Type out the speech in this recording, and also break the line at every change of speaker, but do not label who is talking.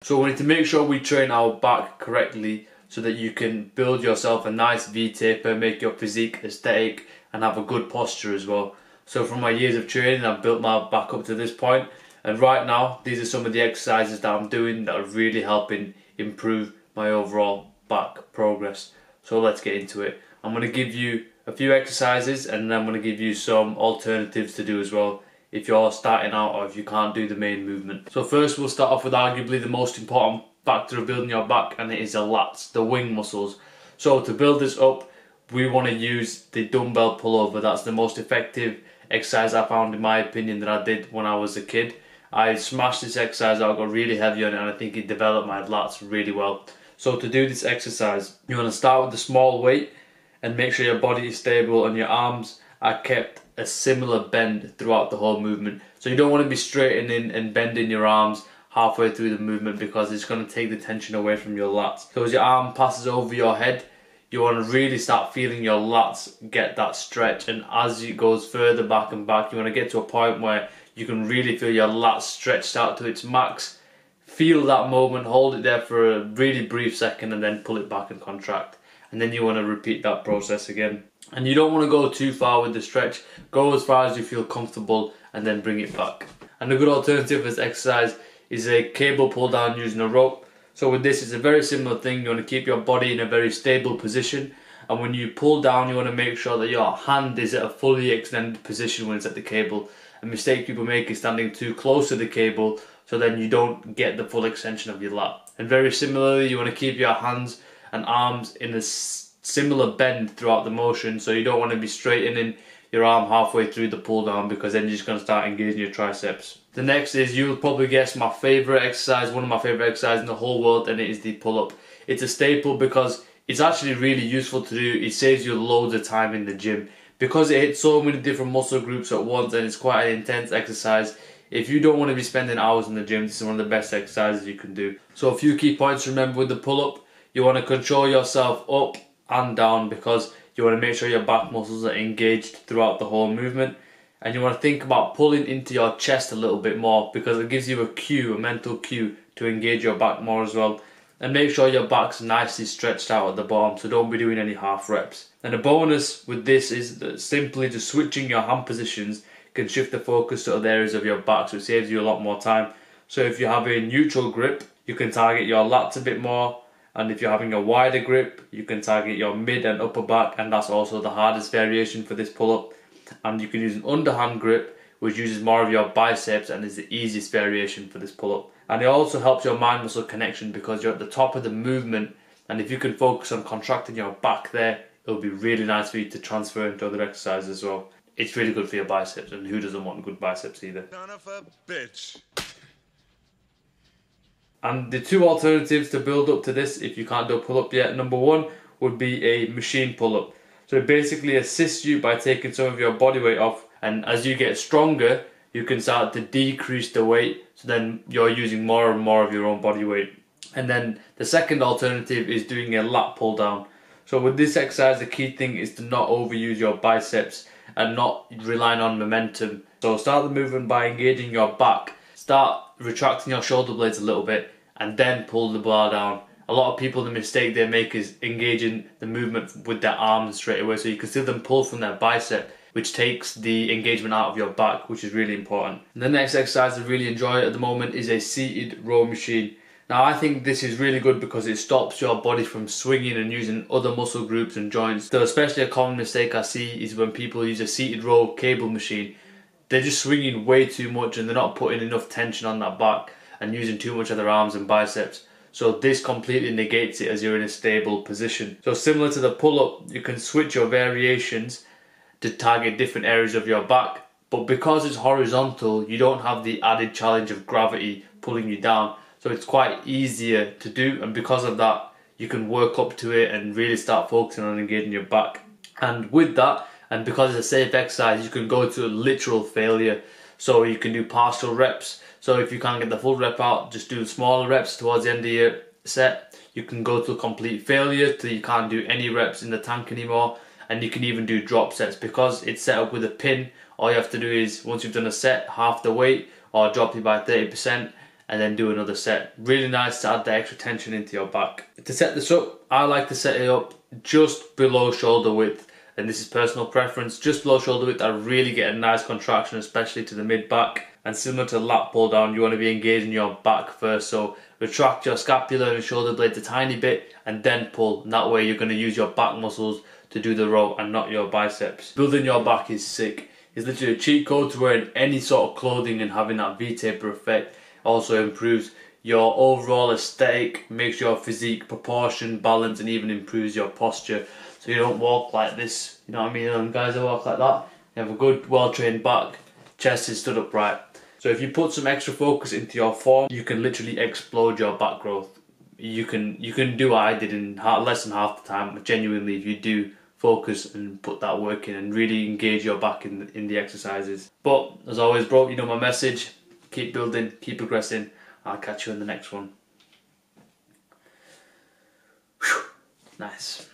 So we need to make sure we train our back correctly so that you can build yourself a nice V-taper, make your physique aesthetic and have a good posture as well. So from my years of training, I've built my back up to this point, and right now these are some of the exercises that I'm doing that are really helping improve my overall back progress. So let's get into it. I'm going to give you a few exercises and then I'm going to give you some alternatives to do as well if you're starting out or if you can't do the main movement. So first we'll start off with arguably the most important factor of building your back, and it is the lats, the wing muscles. So to build this up, we want to use the dumbbell pullover. That's the most effective exercise I found, in my opinion, that I did when I was a kid. I smashed this exercise out, got really heavy on it, and I think it developed my lats really well. So to do this exercise, you want to start with the small weight and make sure your body is stable and your arms are kept a similar bend throughout the whole movement. So you don't want to be straightening and bending your arms halfway through the movement because it's going to take the tension away from your lats. So as your arm passes over your head, you want to really start feeling your lats get that stretch, and as it goes further back and back, you want to get to a point where you can really feel your lats stretched out to its max. Feel that moment, hold it there for a really brief second and then pull it back and contract. And then you want to repeat that process again. And you don't want to go too far with the stretch. Go as far as you feel comfortable and then bring it back. And a good alternative for this exercise is a cable pull down using a rope. So with this, it's a very similar thing. You want to keep your body in a very stable position, and when you pull down, you want to make sure that your hand is at a fully extended position when it's at the cable. A mistake people make is standing too close to the cable, so then you don't get the full extension of your lat. And very similarly, you want to keep your hands and arms in a similar bend throughout the motion, so you don't want to be straightening your arm halfway through the pull down because then you're just going to start engaging your triceps. The next is, you'll probably guess, my favourite exercise, one of my favourite exercises in the whole world, and it is the pull-up. It's a staple because it's actually really useful to do. It saves you loads of time in the gym. Because it hits so many different muscle groups at once and it's quite an intense exercise, if you don't want to be spending hours in the gym, this is one of the best exercises you can do. So a few key points to remember with the pull-up. You want to control yourself up and down because you want to make sure your back muscles are engaged throughout the whole movement. And you want to think about pulling into your chest a little bit more because it gives you a cue, a mental cue to engage your back more as well. And make sure your back's nicely stretched out at the bottom, so don't be doing any half reps. And a bonus with this is that simply just switching your hand positions can shift the focus to other areas of your back, so it saves you a lot more time. So if you have a neutral grip, you can target your lats a bit more, and if you're having a wider grip, you can target your mid and upper back, and that's also the hardest variation for this pull-up. And you can use an underhand grip, which uses more of your biceps and is the easiest variation for this pull-up. And it also helps your mind-muscle connection because you're at the top of the movement, and if you can focus on contracting your back there, it'll be really nice for you to transfer into other exercises as well. It's really good for your biceps, and who doesn't want good biceps either? Son of a bitch. And the two alternatives to build up to this, if you can't do a pull-up yet, number one would be a machine pull-up. So it basically assists you by taking some of your body weight off, and as you get stronger, you can start to decrease the weight, so then you're using more and more of your own body weight. And then the second alternative is doing a lat pull down. So with this exercise, the key thing is to not overuse your biceps and not relying on momentum. So start the movement by engaging your back, start retracting your shoulder blades a little bit, and then pull the bar down. A lot of people, the mistake they make is engaging the movement with their arms straight away, so you can see them pull from their bicep, which takes the engagement out of your back, which is really important. And the next exercise I really enjoy at the moment is a seated row machine. Now I think this is really good because it stops your body from swinging and using other muscle groups and joints. So especially a common mistake I see is when people use a seated row cable machine. They're just swinging way too much and they're not putting enough tension on that back and using too much of their arms and biceps. So this completely negates it as you're in a stable position. So similar to the pull-up, you can switch your variations to target different areas of your back, but because it's horizontal, you don't have the added challenge of gravity pulling you down. So it's quite easier to do, and because of that, you can work up to it and really start focusing on engaging your back. And with that, and because it's a safe exercise, you can go to a literal failure. So you can do partial reps. So if you can't get the full rep out, just do smaller reps towards the end of your set. You can go to a complete failure till you can't do any reps in the tank anymore. And you can even do drop sets because it's set up with a pin. All you have to do is, once you've done a set, half the weight or drop it by 30%, and then do another set. Really nice to add the extra tension into your back. To set this up, I like to set it up just below shoulder width, and this is personal preference. Just below shoulder width, I really get a nice contraction, especially to the mid back. And similar to lat pull down, you want to be engaging your back first, so retract your scapula and shoulder blades a tiny bit and then pull, and that way you're going to use your back muscles to do the row and not your biceps. Building your back is sick. It's literally a cheat code to wearing any sort of clothing and having that V-taper effect. Also improves your overall aesthetic, makes your physique proportion, balance, and even improves your posture. So you don't walk like this, you know what I mean? Guys that walk like that, you have a good, well-trained back, chest is stood upright. So if you put some extra focus into your form, you can literally explode your back growth. You can do what I did in less than half the time, genuinely, if you do focus and put that work in and really engage your back in the exercises. But as always, bro, you know my message. Keep building, keep progressing. I'll catch you in the next one. Whew. Nice.